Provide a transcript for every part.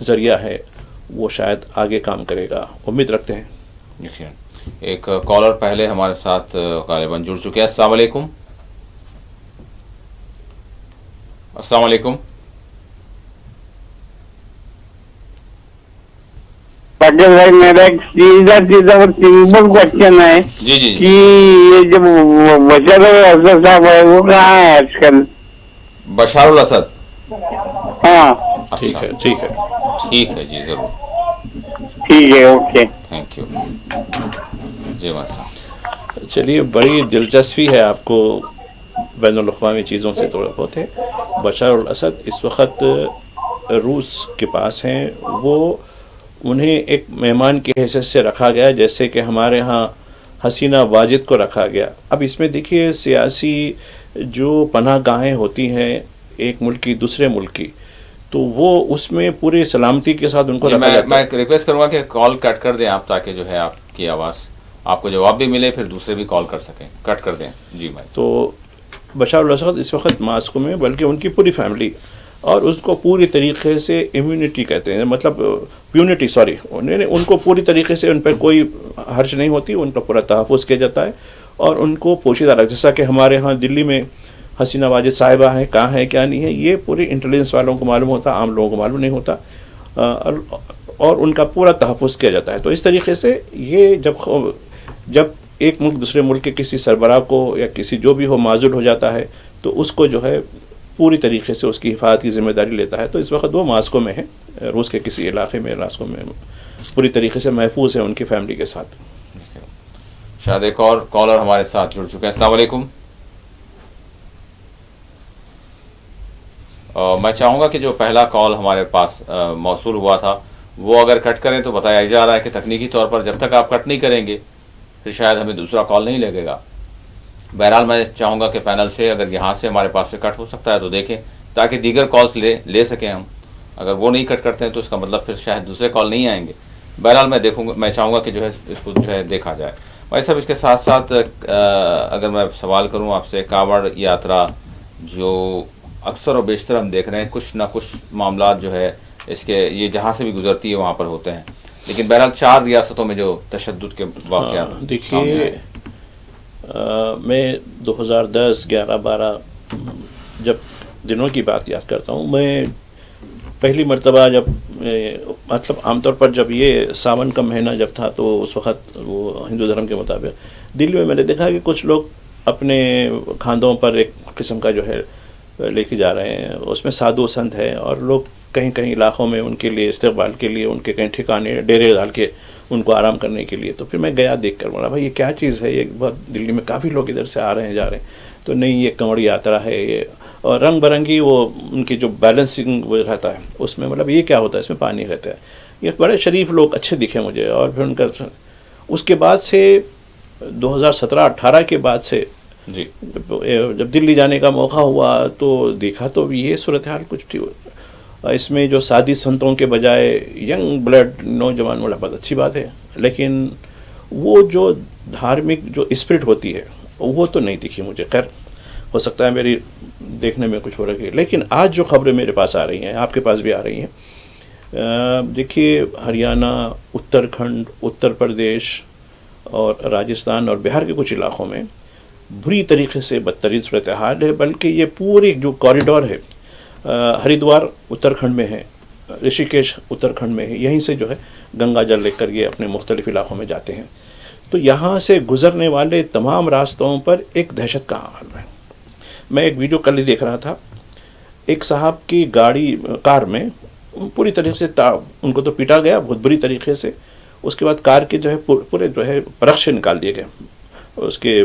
ذریعہ ہے وہ شاید آگے کام کرے گا، امید رکھتے ہیں. دیکھیے ایک کالر پہلے ہمارے ساتھ غالباً جڑ چکے ہیں. السلام علیکم. السلام علیکم. پٹیل بھائی میرا ایک سیدھا اور سمپل کوشچن ہے جی جی کہ یہ جو بشر الاسد صاحب ہے وہ کہاں ہے آج کل؟ بشار الاسد. ہاں ٹھیک اچھا ہے ٹھیک ہے. ٹھیک ہے جی ضرور. ٹھیک ہے، اوکے. Thank you. جی ماشاء. چلیے، بڑی دلچسپی ہے آپ کو بین الاقوامی چیزوں سے تھوڑا بہت ہے. بشار الاسد اس وقت روس کے پاس ہیں. وہ انہیں ایک مہمان کی حیثیت سے رکھا گیا، جیسے کہ ہمارے ہاں حسینہ واجد کو رکھا گیا. اب اس میں دیکھیے سیاسی جو پناہ گاہیں ہوتی ہیں ایک ملک کی دوسرے ملک کی، تو وہ اس میں پوری سلامتی کے ساتھ ان کو جی رکھا میں جاتا ہے. ریکویسٹ کروں گا کہ کال کٹ کر دیں آپ، تاکہ جو ہے آپ کی آواز آپ کو جواب بھی ملے، پھر دوسرے بھی کال کر سکیں. کٹ کر دیں. جی میں تو بشار الاسد اس وقت ماسکو میں، بلکہ ان کی پوری فیملی، اور اس کو پوری طریقے سے امیونٹی کہتے ہیں، مطلب پیونٹی، سوری، ان کو پوری طریقے سے ان پہ کوئی حرج نہیں ہوتی، ان کا پورا تحفظ کیا جاتا ہے اور ان کو پوشیدہ رکھا. جیسا کہ ہمارے ہاں دلی میں حسینہ واجد صاحبہ ہیں، کہاں ہیں کیا نہیں ہے، یہ پوری انٹیلیجنس والوں کو معلوم ہوتا، عام لوگوں کو معلوم نہیں ہوتا، اور ان کا پورا تحفظ کیا جاتا ہے. تو اس طریقے سے یہ جب ایک ملک دوسرے ملک کے کسی سربراہ کو یا کسی جو بھی ہو معزول ہو جاتا ہے تو اس کو جو ہے پوری طریقے سے اس کی حفاظت کی ذمہ داری لیتا ہے. تو اس وقت وہ ماسکو میں ہے، روس کے کسی علاقے میں، ماسکو میں پوری طریقے سے محفوظ ہے ان کی فیملی کے ساتھ. شاید ایک اور کالر ہمارے ساتھ جڑ چکے ہیں. السلام علیکم. میں چاہوں گا کہ جو پہلا کال ہمارے پاس موصول ہوا تھا وہ اگر کٹ کریں تو بتایا جا رہا ہے کہ تکنیکی طور پر جب تک آپ کٹ نہیں کریں گے پھر شاید ہمیں دوسرا کال نہیں لگے گا. بہرحال میں چاہوں گا کہ پینل سے اگر یہاں سے ہمارے پاس سے کٹ ہو سکتا ہے تو دیکھیں، تاکہ دیگر کالز لے سکیں ہم. اگر وہ نہیں کٹ کرتے ہیں تو اس کا مطلب پھر شاید دوسرے کال نہیں آئیں گے. بہرحال میں چاہوں گا کہ جو ہے اس کو جو ہے دیکھا جائے. بھائی صاحب، اس کے ساتھ ساتھ اگر میں سوال کروں آپ سے، کاوڑ یاترا جو اکثر و بیشتر ہم دیکھ رہے ہیں کچھ نہ کچھ معاملات جو ہے اس کے یہ جہاں سے بھی گزرتی ہے وہاں پر ہوتے ہیں، لیکن بہرحال 4 ریاستوں میں جو تشدد کے واقعات دیکھیے، میں 2010، 11، 12 جب دنوں کی بات یاد کرتا ہوں. میں پہلی مرتبہ جب مطلب عام طور پر جب یہ ساون کا مہینہ جب تھا تو اس وقت وہ ہندو دھرم کے مطابق دلی میں نے دیکھا کہ کچھ لوگ اپنے کھاندوں پر ایک قسم کا جو ہے لے کے جا رہے ہیں. اس میں سادھو سنت ہے اور لوگ کہیں کہیں علاقوں میں ان کے لیے استقبال کے لیے ان کے کہیں ٹھکانے ڈیرے ڈال کے ان کو آرام کرنے کے لیے. تو پھر میں گیا دیکھ کر بولا بھائی یہ کیا چیز ہے، یہ بہت دلی میں کافی لوگ ادھر سے آ رہے ہیں جا رہے ہیں. تو نہیں، یہ کنوڑ یاترا ہے یہ، اور رنگ برنگی وہ ان کی جو بیلنسنگ وہ رہتا ہے اس میں، مطلب یہ کیا ہوتا ہے، اس میں پانی رہتا ہے. یہ بڑے شریف لوگ اچھے دکھے مجھے. اور پھر ان کا اس کے بعد سے 2017-18 کے بعد سے جی جب دلی جانے کا موقع ہوا تو دیکھا تو یہ صورتحال کچھ تھی. اس میں جو سادی سنتوں کے بجائے ینگ بلڈ نوجوان، والا بہت اچھی بات ہے، لیکن وہ جو دھارمک جو اسپرٹ ہوتی ہے وہ تو نہیں دکھی مجھے. خیر ہو سکتا ہے میری دیکھنے میں کچھ ہو رہی ہے. لیکن آج جو خبریں میرے پاس آ رہی ہیں، آپ کے پاس بھی آ رہی ہیں، دیکھیے ہریانہ، اتراکھنڈ، اتر پردیش اور راجستھان اور بہار کے کچھ علاقوں میں بری طریقے سے بدترین صورتحال ہے. بلکہ یہ پوری جو کوریڈور ہے، ہریدوار اتراکھنڈ میں ہے، رشی کیش اتراکھنڈ میں ہے، یہیں سے جو ہے گنگا جل لے کر یہ اپنے مختلف علاقوں میں جاتے ہیں. تو یہاں سے گزرنے والے تمام راستوں پر ایک دہشت کا حال ہے. میں ایک ویڈیو کل ہی دیکھ رہا تھا، ایک صاحب کی کار میں پوری طریقے سے ان کو تو پیٹا گیا بہت بری طریقے سے. اس کے بعد کار کے جو ہے پورے جو ہے پرخشے نکال دیے گئے. اس کے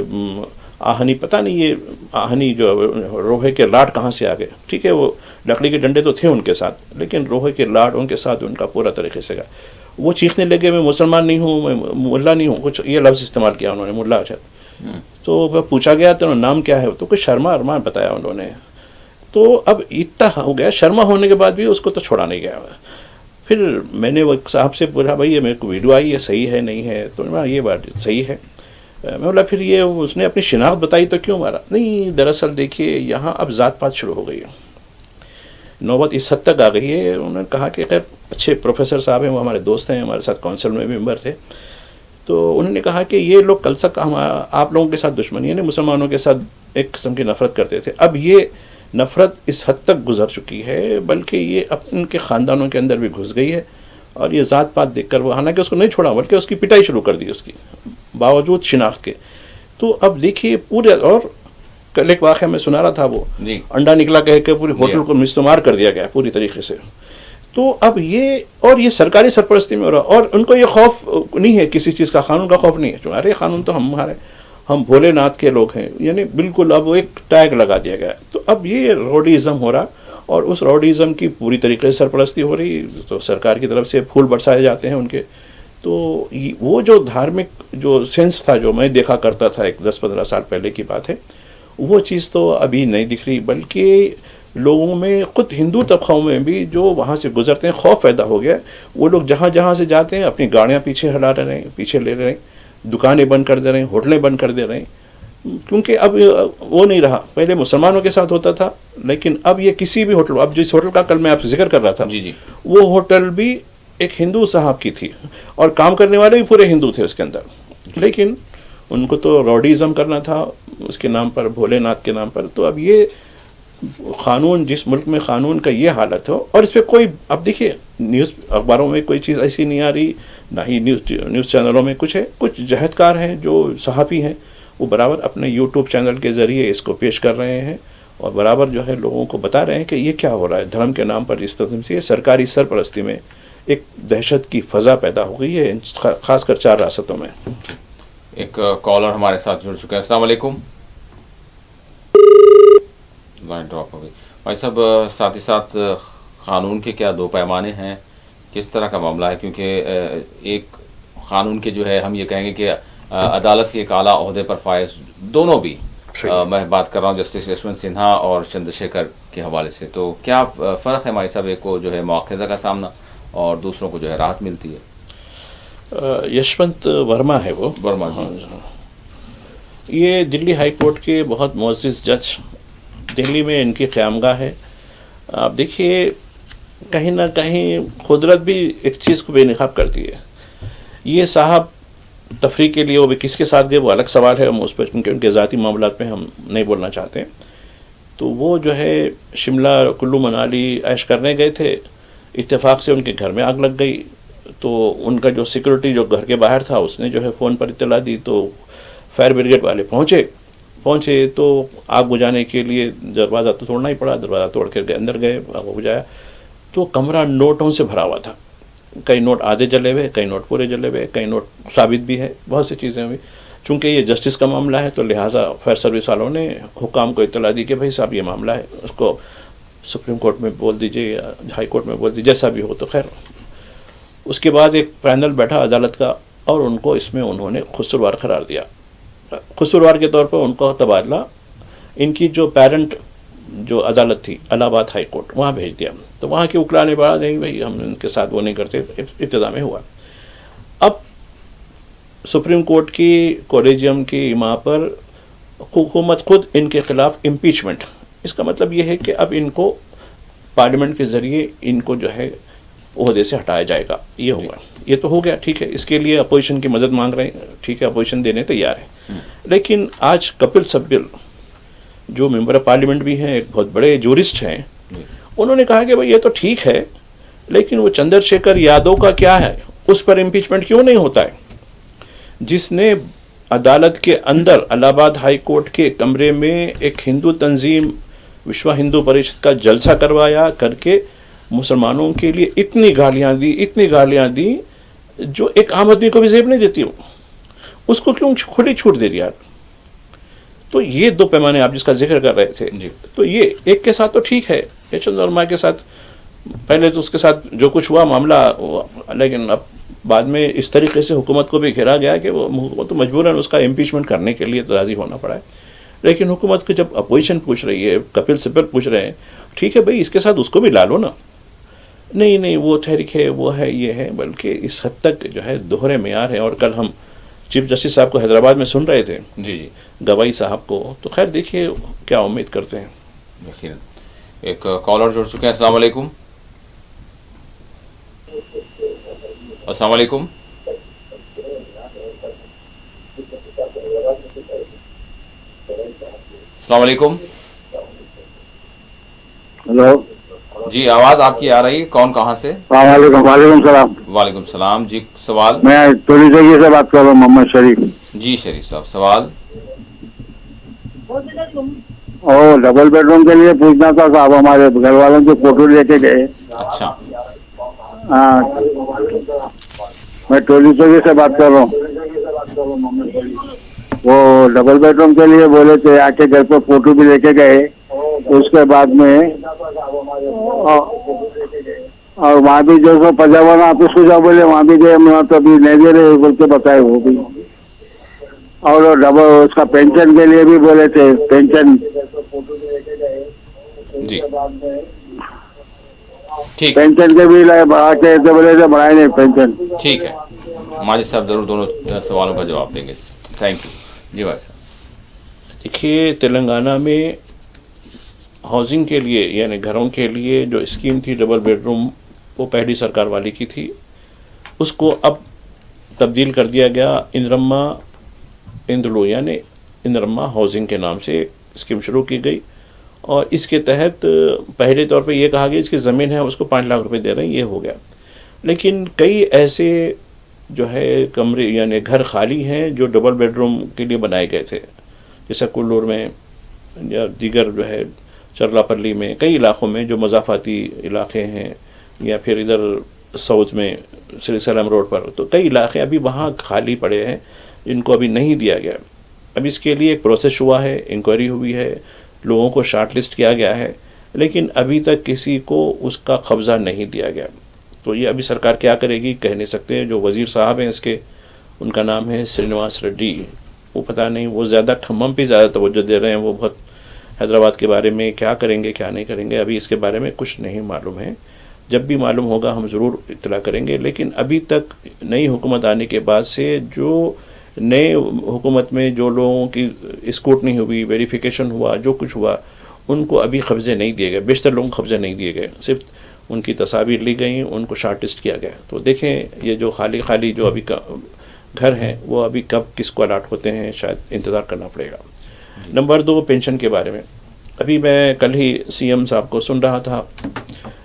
آہنی، پتہ نہیں یہ آہنی جو روہے کے لاٹ کہاں سے آ گئے. ٹھیک ہے، وہ لکڑی کے ڈنڈے تو تھے ان کے ساتھ، لیکن روہے کے لاٹ ان کے ساتھ ان کا پورا طریقے سے گیا. وہ چیخنے لگے میں مسلمان نہیں ہوں، میں ملا نہیں ہوں، کچھ یہ لفظ استعمال کیا انہوں نے، ملا. تو پوچھا گیا تو نام کیا ہے، تو کوئی شرما ارمان بتایا انہوں نے. تو اب اتنا ہو گیا، شرما ہونے کے بعد بھی اس کو تو چھوڑا نہیں گیا. پھر میں نے وہ صاحب سے پوچھا بھائی یہ میرے کو ویڈیو آئی، یہ صحیح ہے نہیں ہے؟ تو یہ بات صحیح ہے. میں بولا پھر یہ اس نے اپنی شناخت بتائی تو کیوں مارا؟ نہیں، دراصل دیکھیے یہاں اب ذات پات شروع ہو گئی ہے. نوبت اس حد تک آ گئی ہے. انہوں نے کہا کہ خیر اچھے پروفیسر صاحب ہیں, وہ ہمارے دوست ہیں, ہمارے ساتھ کونسل میں بھی ممبر تھے, تو انہوں نے کہا کہ یہ لوگ کل تک آپ لوگوں کے ساتھ دشمنی یعنی مسلمانوں کے ساتھ ایک قسم کی نفرت کرتے تھے, اب یہ نفرت اس حد تک گزر چکی ہے بلکہ یہ ان کے خاندانوں کے اندر بھی گھس گئی ہے, اور یہ ذات پات دیکھ کر وہ حالانکہ اس کو نہیں چھوڑا بلکہ اس کی پٹائی شروع کر دی اس کی باوجود شناخت کے. تو اب دیکھیے پورے, اور کل ایک واقعہ میں سنا رہا تھا, وہ انڈا نکلا کہہ کے پوری ہوٹل کو مستعمار کر دیا گیا پوری طریقے سے. تو اب یہ سرکاری سرپرستی میں ہو رہا, اور ان کو یہ خوف نہیں ہے کسی چیز کا, قانون کا خوف نہیں ہے, ارے قانون تو ہم بھولے ناتھ کے لوگ ہیں, یعنی بالکل اب وہ ایک ٹیگ لگا دیا گیا. تو اب یہ روڈیزم ہو رہا, اور اس روڈیزم کی پوری طریقے سے سرپرستی ہو رہی, تو سرکار کی طرف سے پھول برسائے جاتے ہیں ان کے. تو وہ جو دھارمک جو سینس تھا جو میں دیکھا کرتا تھا ایک 10-15 سال پہلے کی بات ہے, وہ چیز تو ابھی نہیں دکھ رہی, بلکہ لوگوں میں خود ہندو طبقوں میں بھی جو وہاں سے گزرتے ہیں خوف پیدا ہو گیا. وہ لوگ جہاں سے جاتے ہیں اپنی گاڑیاں پیچھے ہلا رہے ہیں, پیچھے لے رہے ہیں, دکانیں بند کر دے رہے ہیں, ہوٹلیں بند کر دے رہے ہیں, کیونکہ اب وہ نہیں رہا. پہلے مسلمانوں کے ساتھ ہوتا تھا, لیکن اب یہ کسی بھی ہوٹل, اب جس ہوٹل کا کل میں آپ سے ذکر کر رہا تھا, وہ ہوٹل بھی ایک ہندو صاحب کی تھی, اور کام کرنے والے بھی پورے ہندو تھے اس کے اندر, لیکن ان کو تو روڈیزم کرنا تھا اس کے نام پر, بھولے ناتھ کے نام پر. تو اب یہ قانون, جس ملک میں قانون کا یہ حالت ہو, اور اس پہ کوئی, اب دیکھیے نیوز اخباروں میں کوئی چیز ایسی نہیں آ رہی, نہ ہی نیوز چینلوں میں کچھ ہے. کچھ جہدکار ہیں جو صحافی ہیں, وہ برابر اپنے یوٹیوب چینل کے ذریعے اس کو پیش کر رہے ہیں, اور برابر جو ہے لوگوں کو بتا رہے ہیں کہ یہ کیا ہو رہا ہے. دھرم کے نام پر اس طرح سے سرکاری سرپرستی میں ایک دہشت کی فضا پیدا ہو گئی ہے, خاص کر 4 ریاستوں میں. ایک کالر ہمارے ساتھ جڑ چکا ہے. السلام علیکم. لائن ڈراپ ہو گئی. بھائی صاحب, ساتھ ہی ساتھ قانون کے کیا 2 پیمانے ہیں, کس طرح کا معاملہ ہے؟ کیونکہ ایک قانون کے جو ہے ہم یہ کہیں گے کہ عدالت کے ایک اعلیٰ عہدے پر فائز دونوں بھی, میں بات کر رہا ہوں جسٹس یشونت سنہا اور چندر شیکھر کے حوالے سے, تو کیا فرق ہے بھائی صاحب؟ ایک کو جو ہے مواخذہ کا سامنا اور دوسروں کو جو ہے راحت ملتی ہے. یشونت ورما ہے وہ, ورما, یہ دلی ہائی کورٹ کے بہت معزز جج, دہلی میں ان کی قیامگاہ ہے. آپ دیکھیے کہیں نہ کہیں قدرت بھی ایک چیز کو بے نقاب کرتی ہے. یہ صاحب تفریح کے لیے, وہ بھی کس کے ساتھ گئے وہ الگ سوال ہے, ہم اس پر کیونکہ ان کے ذاتی معاملات میں ہم نہیں بولنا چاہتے. تو وہ جو ہے شملہ کلو منالی عیش کرنے گئے تھے, اتفاق سے ان کے گھر میں آگ لگ گئی. تو ان کا جو سیکورٹی جو گھر کے باہر تھا اس نے جو ہے فون پر اطلاع دی, تو فائر بریگیڈ والے پہنچے تو آگ بجھانے کے لیے دروازہ تو توڑنا ہی پڑا, دروازہ توڑ کے اندر گئے, آگ بجھایا. تو کمرہ نوٹوں سے بھرا ہوا تھا, کئی نوٹ آدھے جلے ہوئے, کئی نوٹ پورے جلے ہوئے, کئی نوٹ ثابت بھی ہے, بہت سی چیزیں ہوئی. چونکہ یہ جسٹس کا معاملہ ہے تو لہٰذا فائر سروس والوں نے حکام کو اطلاع دی کہ بھائی صاحب یہ معاملہ ہے, اس کو سپریم کورٹ میں بول دیجیے یا ہائی کورٹ میں بول دیجیے, جیسا بھی ہو. تو خیر اس کے بعد ایک پینل بیٹھا عدالت کا, اور ان کو اس میں انہوں نے قصوروار قرار دیا. قصوروار کے طور پر ان کو تبادلہ ان کی جو پیرنٹ جو عدالت تھی الہ آباد ہائی کورٹ, وہاں بھیج دیا. تو وہاں کے وکلا نے بڑھا نہیں بھائی ہم ان کے ساتھ وہ نہیں کرتے, ابتدا میں ہوا. اب سپریم کورٹ کی کولیجیم کی ماں پر حکومت خود ان کے خلاف امپیچمنٹ, اس کا مطلب یہ ہے کہ اب ان کو پارلیمنٹ کے ذریعے ان کو جو ہے عہدے سے ہٹایا جائے گا. یہ ہوگا, یہ تو ہو گیا, ٹھیک ہے. اس کے لیے اپوزیشن کی مدد مانگ رہے ہیں, ٹھیک ہے, اپوزیشن دینے تیار ہے. لیکن آج کپل سبل جو ممبر پارلیمنٹ بھی ہیں, ایک بہت بڑے جورسٹ ہیں, انہوں نے کہا کہ بھائی یہ تو ٹھیک ہے, لیکن وہ چندر شیکھر یادو کا کیا ہے, اس پر امپیچمنٹ کیوں نہیں ہوتا ہے, جس نے عدالت کے اندر الہ آباد ہائی کورٹ کے کمرے میں ایک ہندو تنظیم وشوا ہندو پریشد کا جلسہ کروایا, کر کے مسلمانوں کے لیے اتنی گالیاں دی جو ایک عام آدمی کو بھی زیب نہیں دیتی. اس کو کیوں کھلی چھوٹ دے رہی یار؟ تو یہ 2 پیمانے آپ جس کا ذکر کر رہے تھے, تو یہ ایک کے ساتھ تو ٹھیک ہے, یشونت ورما کے ساتھ پہلے تو اس کے ساتھ جو کچھ ہوا معاملہ, لیکن اب بعد میں اس طریقے سے حکومت کو بھی گھیرا گیا کہ وہ تو مجبوراً اس کا امپیچمنٹ کرنے کے لیے راضی ہونا پڑا ہے. لیکن حکومت کو جب اپوزیشن پوچھ رہی ہے, کپل سبل پوچھ رہے ہیں, ٹھیک ہے بھائی اس کے ساتھ اس کو بھی لا لو نا. نہیں وہ تحریک ہے, وہ ہے, یہ ہے, بلکہ اس حد تک جو ہے دوہرے معیار ہیں. اور کل ہم چیف جسٹس صاحب کو حیدرآباد میں سن رہے تھے, گوائی صاحب کو, تو خیر دیکھیے کیا امید کرتے ہیں. ایک کالر جڑ چکے ہیں. السلام علیکم. السلام علیکم. السلام علیکم. ہلو. جی آواز آپ کی آ رہی. کون کہاں سے؟ السلام علیکم. وعلیکم السلام. وعلیکم السلام. جی سوال. میں تولی چوکی سے بات کر رہا ہوں, محمد شریف. جی شریف صاحب سوال. ڈبل بیڈ روم کے لیے پوچھنا تھا صاحب, ہمارے گھر والوں کے فوٹو لے کے گئے. اچھا. ہاں, میں ٹولی چوکی سے بات کر رہا ہوں. وہ ڈبل بیڈ روم کے لیے بولے تھے, آ کے گھر پہ فوٹو بھی لے کے گئے. اس کے بعد میں اور وہاں بھی جو سو پجاوانا آفس کو جاؤ بولے, وہاں بھی گئے, وہاں تو ابھی نہیں دے رہے بول کے بتائے وہ بھی. اور ڈبل اس کا پینشن کے لیے بھی بولے تھے, پینشن. جی ٹھیک پینشن کے بھی بڑھا کے بولے تھے, بڑھائے نہیں پینشن. ٹھیک ہے, ماجد صاحب ضرور دونوں سوالوں کا جواب دیں گے. Thank you. جی بھائی صاحب. دیکھیے تلنگانہ میں ہاؤسنگ کے لیے یعنی گھروں کے لیے جو اسکیم تھی ڈبل بیڈ روم, وہ پہلی سرکار والی کی تھی. اس کو اب تبدیل کر دیا گیا اندرما اندلو یعنی اندرما ہاؤسنگ کے نام سے اسکیم شروع کی گئی. اور اس کے تحت پہلے طور پہ یہ کہا گیا اس کی زمین ہے اس کو 5 لاکھ روپے دے رہے ہیں, یہ ہو گیا. لیکن کئی ایسے جو ہے کمرے یعنی گھر خالی ہیں جو ڈبل بیڈ روم کے لیے بنائے گئے تھے, جیسے کلور میں یا دیگر جو ہے چرلا پرلی میں, کئی علاقوں میں جو مضافاتی علاقے ہیں, یا پھر ادھر ساؤتھ میں سری سلام روڈ پر, تو کئی علاقے ابھی وہاں خالی پڑے ہیں جن کو ابھی نہیں دیا گیا. اب اس کے لیے ایک پروسیس ہوا ہے, انکوائری ہوئی ہے, لوگوں کو شارٹ لسٹ کیا گیا ہے, لیکن ابھی تک کسی کو اس کا قبضہ نہیں دیا گیا. تو یہ ابھی سرکار کیا کرے گی کہہ نہیں سکتے. جو وزیر صاحب ہیں اس کے, ان کا نام ہے سرینواس ریڈی, وہ پتہ نہیں وہ زیادہ کھمم پہ زیادہ توجہ دے رہے ہیں. وہ بہت حیدرآباد کے بارے میں کیا کریں گے کیا نہیں کریں گے ابھی اس کے بارے میں کچھ نہیں معلوم ہے. جب بھی معلوم ہوگا ہم ضرور اطلاع کریں گے. لیکن ابھی تک نئی حکومت آنے کے بعد سے جو نئے حکومت میں جو لوگوں کی اسکروٹنی ہوئی, ویریفیکیشن ہوا, جو کچھ ہوا, ان کو ابھی قبضے نہیں دیے گئے. بیشتر لوگوں کو قبضے نہیں دیے گئے, صرف ان کی تصاویر لی گئیں, ان کو شارٹ لسٹ کیا گیا. تو دیکھیں یہ جو خالی جو ابھی گھر ہیں وہ ابھی کب کس کو الاٹ ہوتے ہیں شاید انتظار کرنا پڑے گا. نمبر 2 پینشن کے بارے میں. ابھی میں کل ہی سی ایم صاحب کو سن رہا تھا.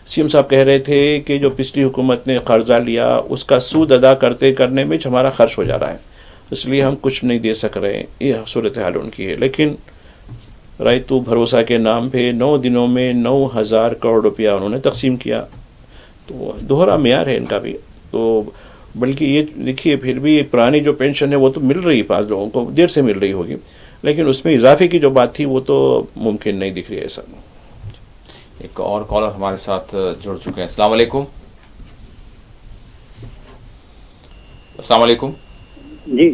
سی ایم صاحب کہہ رہے تھے کہ جو پچھلی حکومت نے قرضہ لیا اس کا سود ادا کرنے میں ہمارا خرچ ہو جا رہا ہے, اس لیے ہم کچھ نہیں دے سک رہے ہیں. یہ صورتحال ان کی ہے. لیکن رائتو بھروسہ کے نام پہ 9 دنوں میں 9,000 کروڑ روپیہ انہوں نے تقسیم کیا. تو دوہرا معیار ہے ان کا بھی. تو بلکہ یہ دیکھیے پھر بھی پرانی جو پینشن ہے وہ تو مل رہی, 5 لوگوں کو دیر سے مل رہی ہوگی, لیکن اس میں اضافے کی جو بات تھی وہ تو ممکن نہیں دکھ رہی ہے. ایسا ایک اور کالر ہمارے ساتھ جڑ چکے ہیں. السلام علیکم. السلام علیکم. جی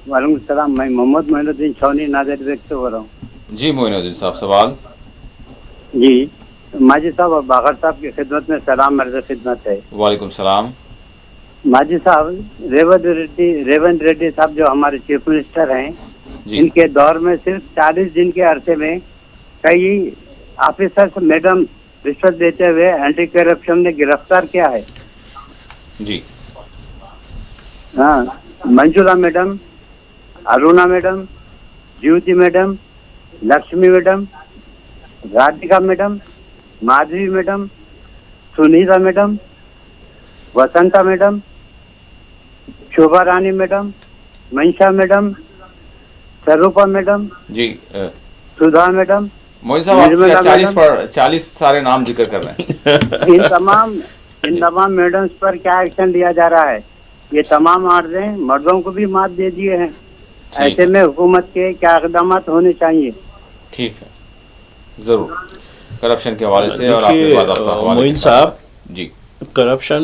وعلیکم السلام. میں محمد معین الدین چھونی ناظر بیگ سے بول رہا ہوں. جی معین الدین صاحب سوال. جی ماجد صاحب اور باقر صاحب کی خدمت میں سلام عرض خدمت ہے. وعلیکم السلام. ماجد صاحب ریونت ریڈی صاحب جو ہمارے چیف منسٹر ہیں, جی ان کے دور میں صرف 40 دن کے عرصے میں کئی آفیسرز میڈم رشوت دیتے ہوئے اینٹی کرپشن نے گرفتار کیا ہے. جی ہاں, Manjula madam, Aruna madam, Jyoti madam, Lakshmi madam, Radhika madam, Madhavi madam, Sunita madam, Vasanta madam, Shobha Rani madam, Mansha madam, Swaroopa madam, جی سدھا میڈم. معین صاحب آپ 40 سارے نام ذکر کر رہے ہیں. ان تمام میڈمز پر کیا ایکشن لیا جا رہا ہے؟ یہ تمام عارضیں مردوں کو بھی مات دے دیے ہیں. ایسے میں حکومت کے کیا اقدامات ہونے چاہیے؟ ٹھیک ہے ضرور. کرپشن کے حوالے سے اور آپ کے بعد معین صاحب, جی کرپشن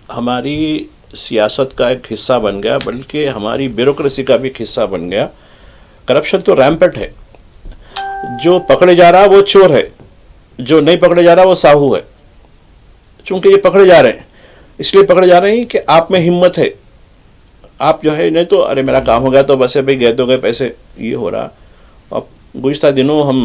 ہماری سیاست کا ایک حصہ بن گیا, بلکہ ہماری بیوروکریسی کا بھی ایک حصہ بن گیا. کرپشن تو ریمپٹ ہے. جو پکڑے جا رہا وہ چور ہے, جو نہیں پکڑے جا رہا وہ ساہو ہے. چونکہ یہ پکڑے جا رہے ہیں اس لیے پکڑے جا رہے ہیں کہ آپ میں ہمت ہے. آپ جو ہے نہیں تو ارے میرا کام ہو گیا تو بس بھائی گئے تو گئے پیسے, یہ ہو رہا. اب گزشتہ دنوں ہم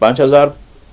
5000,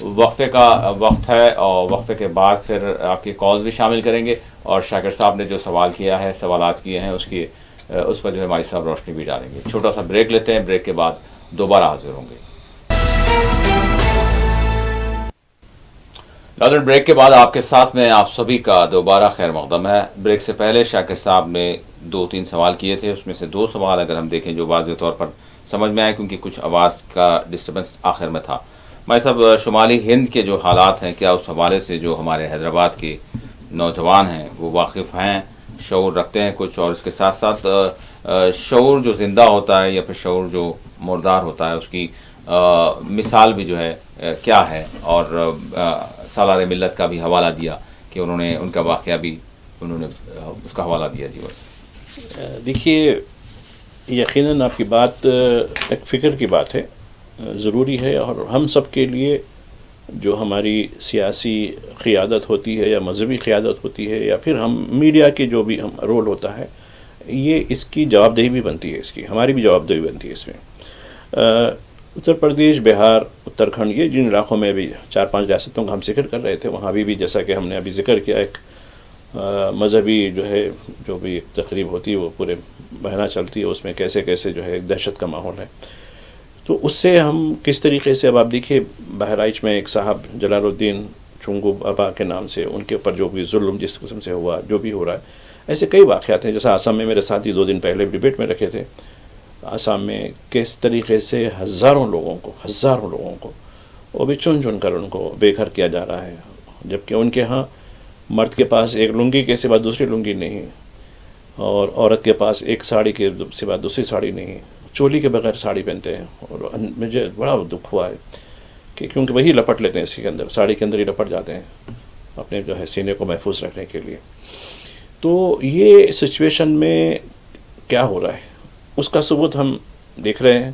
وقفے کا وقت ہے اور وقفے کے بعد پھر آپ کی کالز بھی شامل کریں گے اور شاکر صاحب نے جو سوال کیا ہے سوالات کیے ہیں اس پر جو ہے ہماری صاحب روشنی بھی ڈالیں گے. چھوٹا سا بریک لیتے ہیں, بریک کے بعد دوبارہ حاضر ہوں گے. ناظرین بریک کے بعد آپ کے ساتھ میں آپ سبھی کا دوبارہ خیر مقدم ہے. بریک سے پہلے شاکر صاحب نے 2-3 سوال کیے تھے, اس میں سے 2 سوال اگر ہم دیکھیں جو واضح طور پر سمجھ میں آئے کیونکہ کچھ آواز کا ڈسٹربنس آخر میں تھا. میں صاحب شمالی ہند کے جو حالات ہیں کیا اس حوالے سے جو ہمارے حیدرآباد کے نوجوان ہیں وہ واقف ہیں, شعور رکھتے ہیں کچھ, اور اس کے ساتھ ساتھ شعور جو زندہ ہوتا ہے یا پھر شعور جو مردار ہوتا ہے اس کی مثال بھی جو ہے کیا ہے, اور سالار ملت کا بھی حوالہ دیا کہ انہوں نے ان کا واقعہ بھی انہوں نے اس کا حوالہ دیا. جی بس دیکھیے یقیناً آپ کی بات ایک فکر کی بات ہے, ضروری ہے, اور ہم سب کے لیے جو ہماری سیاسی قیادت ہوتی ہے یا مذہبی قیادت ہوتی ہے یا پھر ہم میڈیا کے جو بھی ہم رول ہوتا ہے, یہ اس کی جواب دہی بھی بنتی ہے, اس کی ہماری بھی جواب دہی بنتی ہے. اس میں اتر پردیش, بہار, اتراکھنڈ, یہ جن علاقوں میں بھی 4-5 ریاستوں کا ہم ذکر کر رہے تھے, وہاں بھی جیسا کہ ہم نے ابھی ذکر کیا ایک مذہبی جو ہے جو بھی ایک تقریب ہوتی ہے وہ پورے مہینہ چلتی ہے, اس میں کیسے کیسے جو ہے ایک دہشت کا ماحول ہے. تو اس سے ہم کس طریقے سے, اب آپ دیکھیے بہرائچ میں ایک صاحب جلال الدین چنگو بابا کے نام سے ان کے اوپر جو بھی ظلم جس قسم سے ہوا, جو بھی ہو رہا ہے, ایسے کئی واقعات ہیں. جیسا آسام میں میرے ساتھی 2 دن پہلے ڈبیٹ میں رکھے تھے, آسام میں کس طریقے سے ہزاروں لوگوں کو وہ بھی چن چن کر ان کو بے گھر کیا جا رہا ہے, جبکہ ان کے ہاں مرد کے پاس ایک لنگی کے سوا دوسری لنگی نہیں, اور عورت کے پاس ایک ساڑی کے سوا دوسری ساڑی نہیں, چولی کے بغیر ساڑی پہنتے ہیں. اور مجھے بڑا دکھ ہوا ہے کہ کیونکہ وہی لپٹ لیتے ہیں اس کے اندر, ساڑی کے اندر ہی لپٹ جاتے ہیں اپنے جو ہے سینے کو محفوظ رکھنے کے لیے. تو یہ سچویشن میں کیا ہو رہا ہے اس کا ثبوت ہم دیکھ رہے ہیں.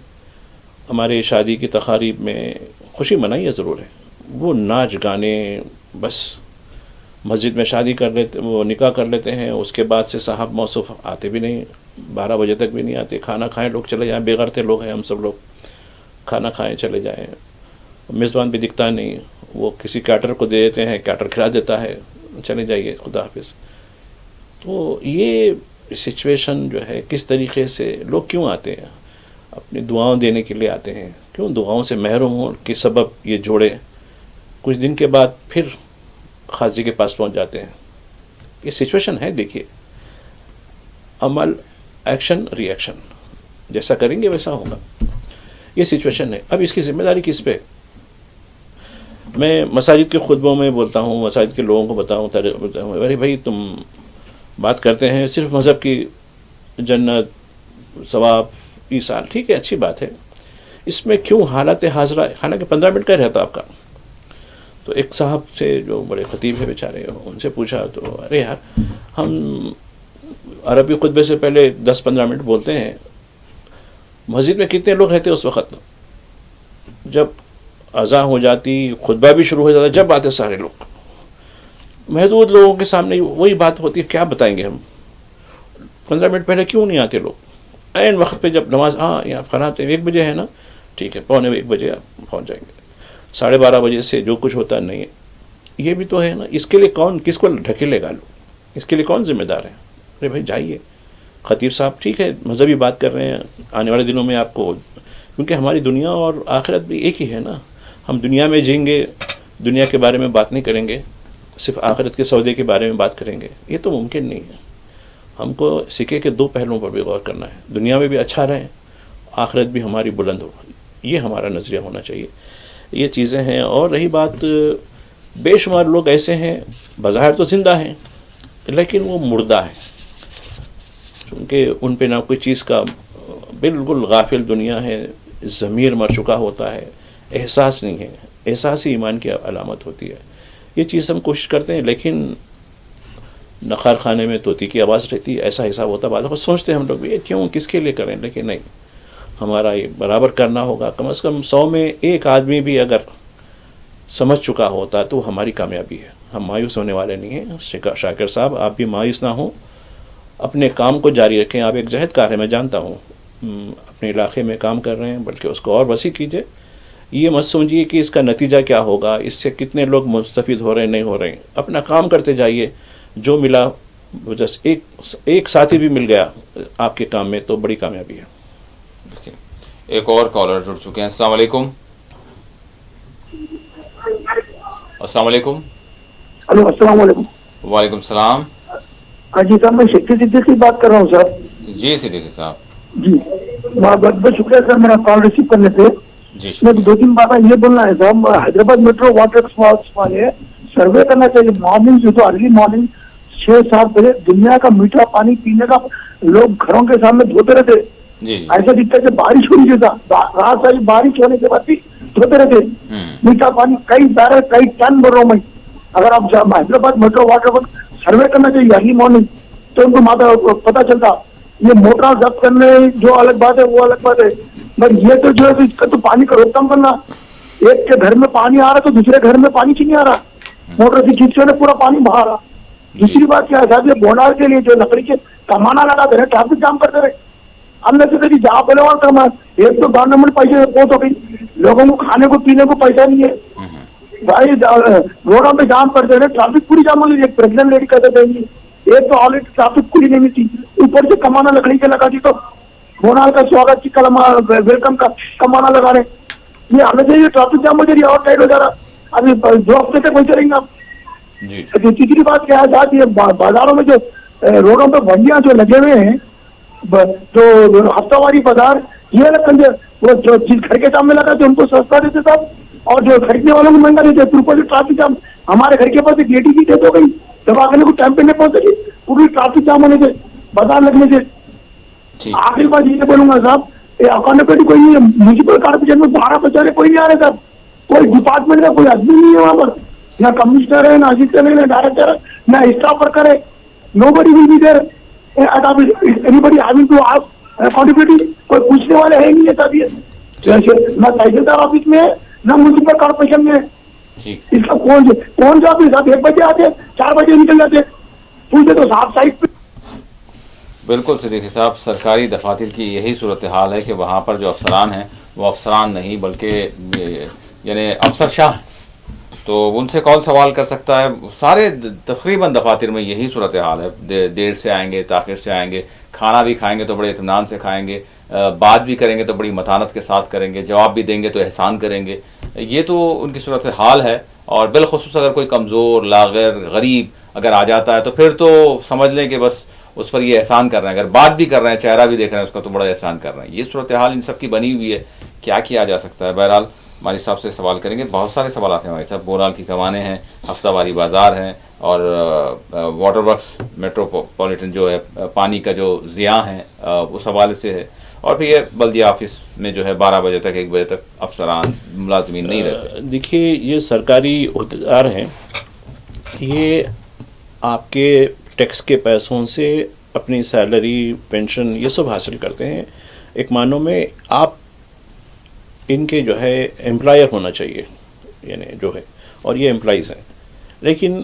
ہمارے شادی کی تقاریب میں خوشی منائی ہے ضرور ہے, وہ ناچ گانے, بس مسجد میں شادی کر لیتے, وہ نکاح کر لیتے ہیں, اس کے بعد سے صاحب موصوف آتے بھی نہیں, 12 بجے تک بھی نہیں آتے, کھانا کھائیں لوگ چلے جائیں, بے غیرت لوگ ہیں ہم سب لوگ, کھانا کھائیں چلے جائیں, میزبان بھی دکھتا نہیں, وہ کسی کیٹر کو دے دیتے ہیں, کیٹر کھلا دیتا ہے, چلے جائیے خدا حافظ. تو یہ سچویشن جو ہے کس طریقے سے لوگ کیوں آتے ہیں, اپنی دعاؤں دینے کے لیے آتے ہیں, کیوں دعاؤں سے محروم ہوں کے سبب یہ جوڑے کچھ دن کے بعد پھر قاضی کے پاس پہنچ جاتے ہیں. یہ سچویشن ہے. دیکھیے عمل, ایکشن, ری ایکشن, جیسا کریں گے ویسا ہوگا, یہ سچویشن ہے. اب اس کی ذمہ داری کس پہ؟ میں مساجد کے خطبوں میں بولتا ہوں, مساجد کے لوگوں کو بتاؤں, ارے بھائی تم بات کرتے ہیں صرف مذہب کی, جنت, ثواب, ایصال, ٹھیک ہے اچھی بات ہے, اس میں کیوں حالت حاضرہ, حالانکہ 15 منٹ کا رہتا آپ کا. تو ایک صاحب سے جو بڑے خطیب ہے بیچارے, ان سے پوچھا تو ارے یار ہم عربی خطبے سے پہلے 10-15 منٹ بولتے ہیں, مسجد میں کتنے لوگ رہتے اس وقت, جب اذان ہو جاتی خطبہ بھی شروع ہو جاتا, جب آتے سارے لوگ, محدود لوگوں کے سامنے وہی بات ہوتی ہے, کیا بتائیں گے ہم, 15 منٹ پہلے کیوں نہیں آتے لوگ, عین وقت پہ جب نماز, ہاں یہاں فلاں 1 بجے ہے نا, ٹھیک ہے 1:45 بجے آپ پہنچ جائیں گے, 12:30 بجے سے جو کچھ ہوتا نہیں ہے. یہ بھی تو ہے نا, اس کے لیے کون, کس کو ڈھکیلے گا لو, اس کے لیے کون ذمہ دار ہے؟ ارے بھائی جائیے, خطیب صاحب ٹھیک ہے مذہبی بات کر رہے ہیں, آنے والے دنوں میں آپ کو, کیونکہ ہماری دنیا اور آخرت بھی ایک ہی ہے نا, ہم دنیا میں جئیں گے, دنیا کے بارے میں بات نہیں کریں گے, صرف آخرت کے سودے کے بارے میں بات کریں گے, یہ تو ممکن نہیں ہے. ہم کو سکے کے 2 پہلوؤں پر بھی غور کرنا ہے, دنیا میں بھی اچھا رہیں, آخرت بھی ہماری بلند ہو, یہ ہمارا نظریہ ہونا چاہیے. یہ چیزیں ہیں. اور رہی بات, بے شمار لوگ ایسے ہیں بظاہر تو زندہ ہیں لیکن وہ مردہ ہیں, چونکہ ان پہ نہ کوئی چیز کا, بالکل غافل دنیا ہے, ضمیر مر چکا ہوتا ہے, احساس نہیں ہے, احساس ہی ایمان کی علامت ہوتی ہے. یہ چیز ہم کوشش کرتے ہیں, لیکن نخار خانے میں طوطی کی آواز رہتی ہے, ایسا حساب ہوتا ہے. بعد سوچتے ہیں ہم لوگ بھی کیوں, کس کے لیے کریں, لیکن نہیں, ہمارا یہ برابر کرنا ہوگا. کم از کم 100 میں 1 آدمی بھی اگر سمجھ چکا ہوتا تو ہماری کامیابی ہے. ہم مایوس ہونے والے نہیں ہیں. شاکر صاحب آپ بھی مایوس نہ ہوں, اپنے کام کو جاری رکھیں. آپ ایک جہد کار ہیں, میں جانتا ہوں, اپنے علاقے میں کام کر رہے ہیں, بلکہ اس کو اور وسیع کیجئے. یہ مت سمجھیے کہ اس کا نتیجہ کیا ہوگا، اس سے کتنے لوگ مستفید ہو رہے ہیں نہیں ہو رہے ہیں. اپنا کام کرتے جائیے، جو ملا جس ایک ساتھی بھی مل گیا آپ کے کام میں تو بڑی کامیابی ہے. ایک اور کالر جڑ چکے ہیں. السلام علیکم. السلام علیکم. ہلو السلام علیکم. وعلیکم السلام. ہاں جی صاحب، میں شکتی صدیقی بات کر رہا ہوں سر. جی صدیقی صاحب. جی بہت بہت شکریہ سر میرا کال ریسیو کرنے سے. جی میں شکریہ. 2-3 باتیں یہ بولنا ہے صاحب. حیدرآباد میٹرو واٹر والے سروے کرنا چاہیے. مارننگ جو تو ارلی مارننگ 6-7 بجے دنیا کا میٹھا پانی پینے کا لوگ گھروں کے سامنے دھوتے رہتے. جی جی. ایسا دکھتا ہے کہ بارش ہو نہیں تھا، رات سے بارش ہونے کے بعد بھی دھوتے رہتے میٹھا پانی. کئی بیرل کئی ٹن بول رہا ہوں میں. اگر آپ حیدرآباد میٹرو واٹر سروے کرنا چاہیے ارلی مارننگ تو ان کو پتا چلتا. یہ موٹر ضبط کرنے جو الگ بات ہے وہ الگ بات ہے، مگر یہ تو جو ہے اس کا تو پانی کا روک تھام کرنا. ایک کے گھر میں پانی آ رہا تو دوسرے گھر میں پانی کیوں نہیں آ رہا؟ موٹر سے کھینچ نے پورا پانی بہا رہا. دوسری بات کیا ہے صاحب، یہ بونال کے لیے جو لکڑی کے کمانا لگاتے رہے، ٹریفک جام کرتے رہے. ہم نے سے جہاں پہلے اور کام ایک تو گورنمنٹ پیسے بہت ہو گئی، لوگوں کو کھانے کو پینے کو پیسہ نہیں ہے. بھائی روڈوں پہ جام کرتے رہے، ٹریفک پوری جام ہوگی. ایک پریگنٹ لیڈی کہتے تھے ایک تو آلریڈی ٹریفک پوری نہیں تھی، اوپر سے کمانا لکڑی کے لگا دی تو بونال کا سواگت کی ویلکم کا کمانا لگا رہے. یہ ہمیں چاہیے ٹریفک جام ہو جائے اور ٹائٹ ہو جا رہا. ابھی 2 ہفتے تک وہی چلیں گے آپ. جی. تیسری بات کیا ہے صاحب، یہ بازاروں میں جو روڈوں پہ بھنڈیاں جو لگے ہوئے ہیں، جو ہفتہ واری بازار، یہ الگ کنجے وہ جو چیز گھر کے سامنے لگا تو ان کو سستا دیتے صاحب، اور جو خریدنے والوں کو مہنگا دیتے. پھر ٹریفک جام ہمارے گھر کے پاس ایک لیڈی کی ڈیتھ ہو گئی، دواخانے کو ٹائم پہ نہیں پہنچ سکی، پوری ٹریفک جام ہونے سے، بازار لگنے سے. آخری بات یہ بولوں گا صاحب، اکاؤنٹیبلٹی کوئی نہیں ہے. میونسپل کارپوریشن میں 12 بچارے کوئی نہیں آ رہے صاحب. کوئی ڈپارٹمنٹ کا کوئی آدمی نہیں ہے وہاں پر، نہ کمشنر ہے، نہ اسسٹنٹ ہے، نہ ڈائریکٹر ہے، نہ اسٹاف ورکر ہے. Nobody will be there. Anybody having to ask accountability. کوئی پوچھنے والے ہے نہیں ہے صاحب. یہ نہ تحصیلدار آفس میں ہے نہ میونسپل کارپوریشن میں ہے. اس کا کون جا بھی صاحب 1 بجے آتے 4 بجے نکل جاتے. پوچھے تو صاحب سائٹ پہ. بالکل صدیقی صاحب، سرکاری دفاتر کی یہی صورتحال ہے کہ وہاں پر جو افسران ہیں وہ افسران نہیں بلکہ یعنی افسر شاہ ہیں. تو ان سے کون سوال کر سکتا ہے؟ سارے تقریباً دفاتر میں یہی صورتحال ہے. دیر سے آئیں گے، تاخیر سے آئیں گے، کھانا بھی کھائیں گے تو بڑے اطمینان سے کھائیں گے، بات بھی کریں گے تو بڑی متانت کے ساتھ کریں گے، جواب بھی دیں گے تو احسان کریں گے. یہ تو ان کی صورتحال ہے. اور بالخصوص اگر کوئی کمزور، لاغر، غریب اگر آ جاتا ہے تو پھر تو سمجھ لیں کہ بس اس پر یہ احسان کر رہے ہیں. اگر بات بھی کر رہے ہیں، چہرہ بھی دیکھ رہے ہیں اس کا، تو بڑا احسان کر رہے ہیں. یہ صورتحال ان سب کی بنی ہوئی ہے. کیا جا سکتا ہے؟ بہرحال ہمارے صاحب سے سوال کریں گے. بہت سارے سوالات ہیں ہمارے صاحب. بونال کی کمانیں ہیں، ہفتہ واری بازار ہیں، اور واٹر ورکس میٹروپولیٹن جو ہے پانی کا جو ضیاع ہے اس حوالے سے ہے. اور پھر یہ بلدیہ آفس میں جو ہے 12 بجے تک 1 بجے تک افسران ملازمین نہیں رہتے. دیکھیے یہ سرکاری عہدیدار ہیں، یہ آپ کے ٹیکس کے پیسوں سے اپنی سیلری، پینشن یہ سب حاصل کرتے ہیں. ایک معنوں میں آپ ان کے جو ہے امپلائر ہونا چاہیے، یعنی جو ہے، اور یہ امپلائیز ہیں. لیکن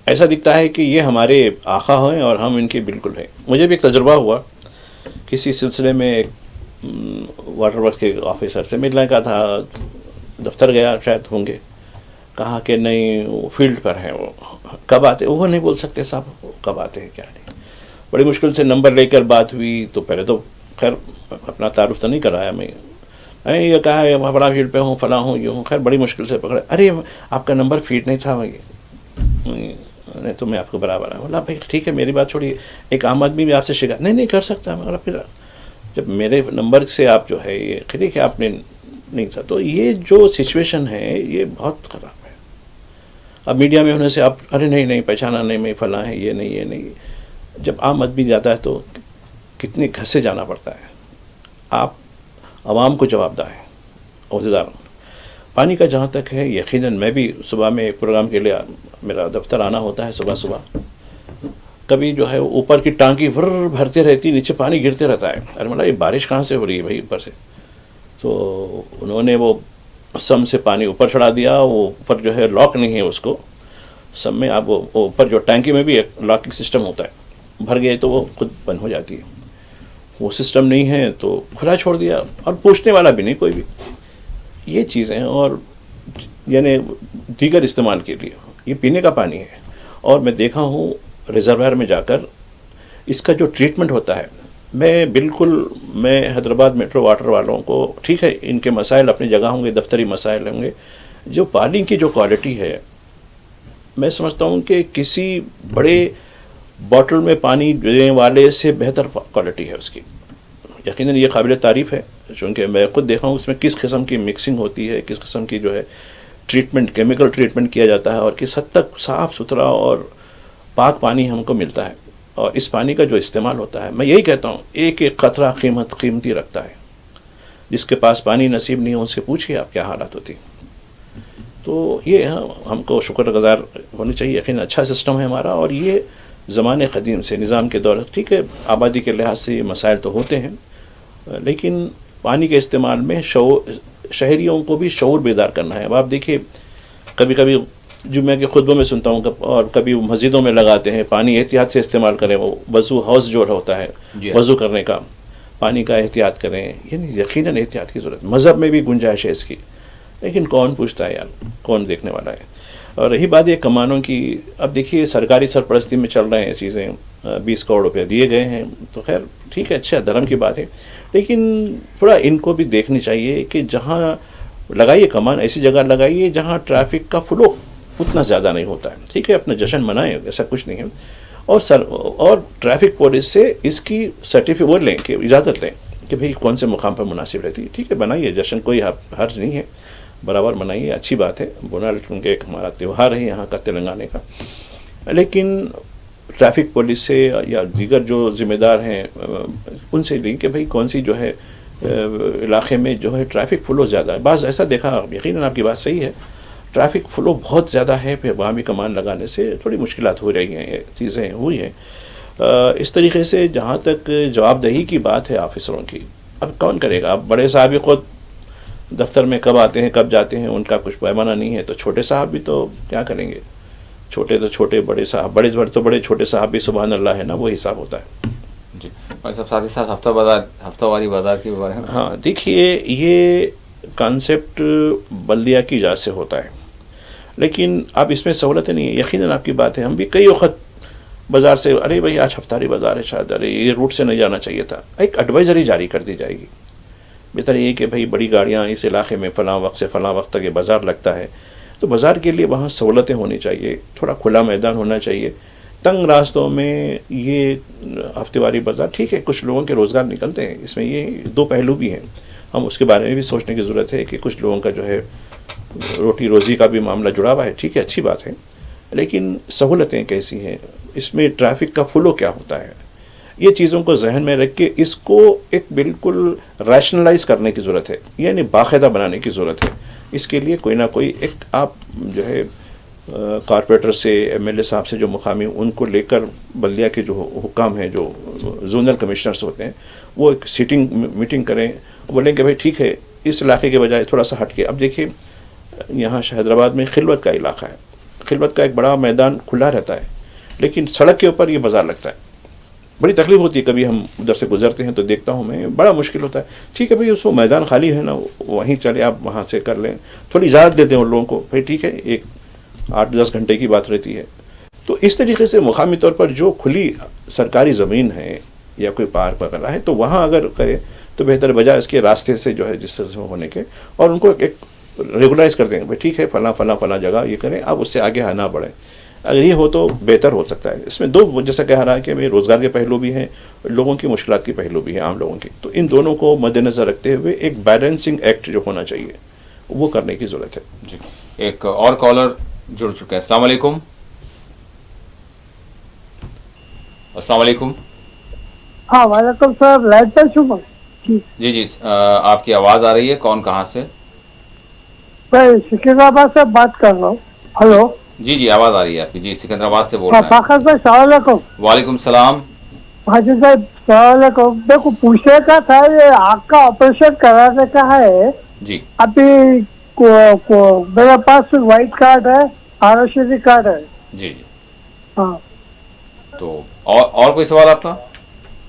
ایسا دکھتا ہے کہ یہ ہمارے آقا ہیں اور ہم ان کے بالکل ہیں. مجھے بھی ایک تجربہ ہوا کسی سلسلے میں، ایک واٹر ورکس کے آفیسر سے ملنے کا تھا. دفتر گیا، شاید ہوں گے، کہا کہ نہیں وہ فیلڈ پر ہیں. وہ کب آتے وہ نہیں بول سکتے صاحب، کب آتے ہیں کیا نہیں. بڑی مشکل سے نمبر لے کر بات ہوئی. تو پہلے تو خیر اپنا تعارف تو نہیں کرایا. میں یہ کہا ہے میں بڑا فیلڈ پہ ہوں، فلاں ہوں، یہ ہوں. خیر بڑی مشکل سے پکڑے. ارے آپ کا نمبر فیڈ نہیں تھا. نہیں تو میں آپ کو برابر ہے. بولا بھائی ٹھیک ہے میری بات چھوڑیے، ایک عام آدمی بھی آپ سے شکایت نہیں کر سکتا. مگر پھر جب میرے نمبر سے آپ جو ہے یہ ٹھیک ہے آپ نے نہیں تھا. تو یہ جو سچویشن ہے یہ بہت خراب ہے. اب میڈیا میں ہونے سے آپ ارے نہیں پہچانا نہیں، میں فلاں ہے، یہ نہیں. جب عام آدمی جاتا ہے تو کتنے گھسے جانا پڑتا ہے. آپ عوام کو جواب دہ ہیں، عہدیدار. پانی کا جہاں تک ہے، یقیناً میں بھی صبح میں ایک پروگرام کے لیے میرا دفتر آنا ہوتا ہے صبح. کبھی جو ہے اوپر کی ٹانکی بھرتے رہتی، نیچے پانی گرتے رہتا ہے. ارے مطلب یہ بارش کہاں سے ہو رہی ہے بھائی اوپر سے؟ تو انہوں نے وہ سم سے پانی اوپر چڑھا دیا. وہ اوپر جو ہے لاک نہیں ہے اس کو سم میں. آپ وہ اوپر جو ٹینکی میں بھی ایک لاکنگ سسٹم ہوتا ہے، بھر گئے تو وہ خود بند ہو جاتی ہے. وہ سسٹم نہیں ہے تو کھلا چھوڑ دیا، اور پوچھنے والا بھی نہیں کوئی بھی. یہ چیزیں اور یعنی دیگر استعمال کے لیے یہ پینے کا پانی ہے. اور میں دیکھا ہوں ریزروائر میں جا کر اس کا جو ٹریٹمنٹ ہوتا ہے، میں حیدرآباد میٹرو واٹر والوں کو، ٹھیک ہے ان کے مسائل اپنی جگہ ہوں گے، دفتری مسائل ہوں گے، جو پانی کی جو کوالٹی ہے میں سمجھتا ہوں کہ کسی بڑے باٹل میں پانی دینے والے سے بہتر کوالٹی ہے اس کی. یقیناً یہ قابل تعریف ہے، چونکہ میں خود دیکھا ہوں اس میں کس قسم کی مکسنگ ہوتی ہے، کس قسم کی جو ہے ٹریٹمنٹ، کیمیکل ٹریٹمنٹ کیا جاتا ہے، اور کس حد تک صاف ستھرا اور پاک پانی ہم کو ملتا ہے. اور اس پانی کا جو استعمال ہوتا ہے، میں یہی کہتا ہوں ایک ایک قطرہ قیمتی رکھتا ہے. جس کے پاس پانی نصیب نہیں ہو ان سے پوچھیے آپ کیا حالات ہوتی. تو یہ ہم کو شکر گزار ہونی چاہیے. یقیناً اچھا سسٹم ہے ہمارا، اور یہ زمانے قدیم سے نظام کے دور، ٹھیک ہے آبادی کے لحاظ سے یہ مسائل تو ہوتے ہیں، لیکن پانی کے استعمال میں شہریوں کو بھی شعور بیدار کرنا ہے. اب آپ دیکھیے کبھی کبھی جمعہ کے خطبوں میں سنتا ہوں اور کبھی مسجدوں میں لگاتے ہیں پانی احتیاط سے استعمال کریں. وہ وضو ہاؤس جو ہوتا ہے وضو کرنے کا، پانی کا احتیاط کریں. یعنی یقیناً احتیاط کی ضرورت، مذہب میں بھی گنجائش ہے اس کی، لیکن کون پوچھتا ہے یار، کون دیکھنے والا ہے. اور رہی بات یہ کمانوں کی، اب دیکھیے سرکاری سرپرستی میں چل رہے ہیں چیزیں، 20 کروڑ روپے دیے گئے ہیں تو خیر ٹھیک ہے، اچھا دھرم کی بات ہے، لیکن تھوڑا ان کو بھی دیکھنی چاہیے کہ جہاں لگائیے کمان ایسی جگہ لگائیے جہاں ٹریفک کا فلو اتنا زیادہ نہیں ہوتا ہے. ٹھیک ہے اپنا جشن منائیں، ایسا کچھ نہیں ہے. اور ٹریفک پولیس سے اس کی سرٹیفکیٹ وہ لیں کہ اجازت لیں کہ بھئی کون سے مقام پر مناسب رہتی ہے. ٹھیک ہے بنائیے جشن، کوئی حرج نہیں ہے، برابر منائیے، اچھی بات ہے. بونال چونکہ ایک ہمارا تہوار ہے یہاں کا تلنگانے کا، لیکن ٹریفک پولیس سے یا دیگر جو ذمہ دار ہیں ان سے لیں کہ بھئی کون سی جو ہے علاقے میں جو ہے ٹریفک فلو زیادہ ہے. بعض ایسا دیکھا، یقیناً آپ کی بات صحیح ہے، ٹریفک فلو بہت زیادہ ہے، پھر وہاں بھی کمان لگانے سے تھوڑی مشکلات ہو رہی ہیں، یہ چیزیں ہوئی ہیں. اس طریقے سے جہاں تک جواب دہی کی بات ہے آفیسروں کی، اب کون کرے گا؟ اب بڑے صاحب ہی خود دفتر میں کب آتے ہیں کب جاتے ہیں ان کا کچھ پیمانہ نہیں ہے، تو چھوٹے صاحب بھی تو کیا کریں گے؟ چھوٹے تو چھوٹے، بڑے صاحب بڑے تو بڑے، چھوٹے صاحب بھی سبحان اللہ ہے نا، وہ حساب ہوتا ہے. جی سب ساتھ ہی ساتھ ہفتہ واری بازار کے بارے میں. ہاں دیکھیے یہ کانسیپٹ بلدیہ کی اجازت سے ہوتا ہے، لیکن اب اس میں سہولتیں نہیں ہیں. یقیناً آپ کی بات ہے، ہم بھی کئی وقت بازار سے ارے بھائی آج ہفتاری بازار ہے، شاید ارے یہ روٹ سے نہیں جانا چاہیے تھا، ایک ایڈوائزری جاری کر دی جائے گی. بہتر یہ کہ بھائی بڑی گاڑیاں اس علاقے میں فلاں وقت سے فلاں وقت تک یہ بازار لگتا ہے، تو بازار کے لیے وہاں سہولتیں ہونی چاہیے، تھوڑا کھلا میدان ہونا چاہیے. تنگ راستوں میں یہ ہفتے واری بازار ٹھیک ہے، کچھ لوگوں کے روزگار نکلتے ہیں، اس میں یہ دو پہلو بھی ہیں، ہم اس کے بارے میں بھی سوچنے کی ضرورت ہے کہ کچھ لوگوں کا جو ہے روٹی روزی کا بھی معاملہ جڑا ہوا ہے. ٹھیک ہے اچھی بات ہے، لیکن سہولتیں کیسی ہیں، اس میں ٹریفک کا فلو کیا ہوتا ہے، یہ چیزوں کو ذہن میں رکھ کے اس کو ایک بالکل ریشنلائز کرنے کی ضرورت ہے، یعنی باقاعدہ بنانے کی ضرورت ہے. اس کے لیے کوئی نہ کوئی ایک آپ جو ہے کارپوریٹر سے، ایم ایل اے صاحب سے جو مقامی ان کو لے کر بلدیہ کے جو حکام ہیں، جو زونل کمشنرز ہوتے ہیں، وہ ایک میٹنگ کریں، بولیں کہ بھائی ٹھیک ہے اس علاقے کے بجائے تھوڑا سا ہٹ کے. اب دیکھیے یہاں حیدرآباد میں خلوت کا علاقہ ہے، خلوت کا ایک بڑا میدان کھلا رہتا ہے، لیکن سڑک کے اوپر یہ بازار لگتا ہے. بڑی تکلیف ہوتی ہے، کبھی ہم ادھر سے گزرتے ہیں تو دیکھتا ہوں میں، بڑا مشکل ہوتا ہے. ٹھیک ہے بھائی اس کو میدان خالی ہے نا، وہیں چلے آپ وہاں سے کر لیں، تھوڑی اجازت دیتے ہیں ان لوگوں کو، بھائی ٹھیک ہے ایک 8-10 گھنٹے کی بات رہتی ہے. تو اس طریقے سے مقامی طور پر جو کھلی سرکاری زمین ہے یا کوئی پارک وغیرہ ہے تو وہاں اگر کرے تو بہتر، بجائے اس کے راستے سے جو ہے جس طرح سے ہونے کے، اور ان کو ایک ریگولائز کر دیں بھائی ٹھیک ہے فلاں جگہ یہ کریں، آپ اس سے آگے نہ بڑھیں. اگر یہ ہو تو بہتر ہو سکتا ہے. اس میں دو جیسا کہہ رہا ہے کہ بھائی روزگار کے پہلو بھی ہیں، لوگوں کی مشکلات کے پہلو بھی ہیں، عام لوگوں کی، تو ان دونوں کو مد نظر رکھتے ہوئے ایک بیلنسنگ ایکٹ جو ہونا چاہیے وہ کرنے کی ضرورت ہے. جی ایک اور کالر جڑ چکا ہے. السلام علیکم. السلام علیکم. ہاں وعلیکم السلام. لائٹ پر شکر. جی آپ کی آواز آ رہی ہے، کون کہاں سے؟ میں سکندرآباد سے بات کر رہا ہوں. ہلو. جی آواز آ رہی ہے آپ کی. جی سکندرآباد سے بول رہے ہیں. فاخر بھائی السلام علیکم. وعلیکم السلام. حاجی صاحب السلام علیکم. دیکھو پوچھنے کا تھا، یہ آنکھ کا آپریشن کرانے کا ہے. جی ابھی میرے پاس وائٹ کارڈ ہے، آرشی کارڈ ہے. جی ہاں تو اور کوئی سوال آپ کا؟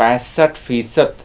65%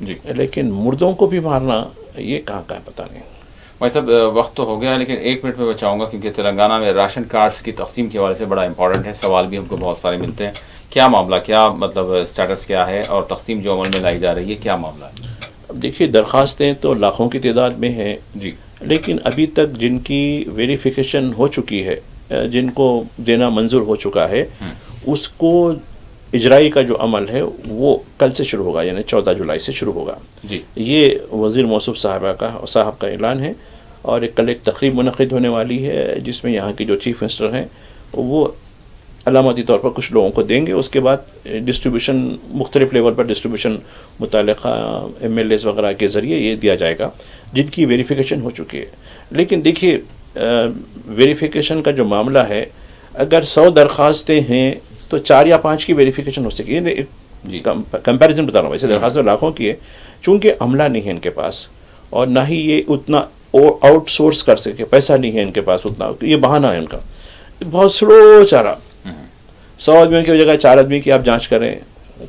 جی لیکن مردوں کو بھی مارنا یہ کہاں کا ہے پتہ نہیں. بھائی صاحب وقت تو ہو گیا لیکن 1 منٹ میں بچاؤں گا کیونکہ تلنگانہ میں راشن کارڈز کی تقسیم کے حوالے سے بڑا امپورٹنٹ ہے. سوال بھی ہم کو بہت سارے ملتے ہیں. کیا معاملہ، کیا مطلب اسٹیٹس کیا ہے، اور تقسیم جو عمل میں لائی جا رہی ہے کیا معاملہ ہے؟ اب دیکھیے درخواستیں تو لاکھوں کی تعداد میں ہیں جی لیکن ابھی تک جن کی ویریفیکیشن ہو چکی ہے، جن کو دینا منظور ہو چکا ہے، اس کو اجرائی کا جو عمل ہے وہ کل سے شروع ہوگا، یعنی 14 جولائی سے شروع ہوگا. جی یہ وزیر موصوف صاحب کا اعلان ہے. اور کل ایک تقریب منعقد ہونے والی ہے جس میں یہاں کے جو چیف منسٹر ہیں وہ علامتی طور پر کچھ لوگوں کو دیں گے. اس کے بعد ڈسٹریبیوشن مختلف لیول پر ڈسٹریبیوشن متعلقہ MLAs وغیرہ کے ذریعے یہ دیا جائے گا جن کی ویریفیکیشن ہو چکی ہے. لیکن دیکھیے ویریفیکیشن کا جو معاملہ ہے، اگر 100 درخواستیں ہیں تو 4 یا 5 کی ویریفیکیشن ہو سکے. جی کمپیریزن بتا رہا ہوں، ویسے درخواستیں لاکھوں کی ہے، چونکہ عملہ نہیں ہے ان کے پاس اور نہ ہی یہ اتنا آؤٹ سورس کر سکے، پیسہ نہیں ہے ان کے پاس اتنا، یہ بہانہ ہے ان کا. بہت سلو چل رہا. 100 آدمیوں کی جگہ 4 آدمی کی آپ جانچ کریں.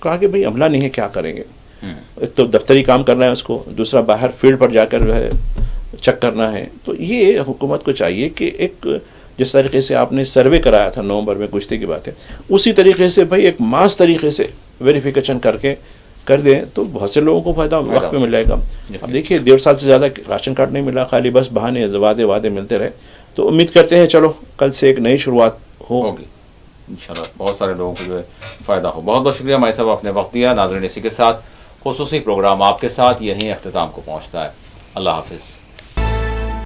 کہا کہ بھئی عملہ نہیں ہے، کیا کریں گے؟ ایک تو دفتری کام کرنا ہے اس کو، دوسرا باہر فیلڈ پر جا کر جو ہے چیک کرنا ہے. تو یہ حکومت کو چاہیے کہ ایک جس طریقے سے آپ نے سروے کرایا تھا نومبر میں، گزشتہ کی بات ہے، اسی طریقے سے بھائی ایک ماس طریقے سے ویریفیکیشن کر دیں تو بہت سے لوگوں کو فائدہ وقت میں مل جائے گا. اب دیکھیے 1.5 سال سے زیادہ راشن کارڈ نہیں ملا، خالی بس بہانے وعدے ملتے رہے. تو امید کرتے ہیں چلو کل سے ایک نئی شروعات ہوگی انشاءاللہ، بہت سارے لوگوں کو جو ہے فائدہ ہو. بہت بہت شکریہ مائی صاحب، آپ نے وقت دیا. ناظرین اسی کے ساتھ خصوصی پروگرام آپ کے ساتھ یہیں اختتام کو پہنچتا ہے. اللہ حافظ.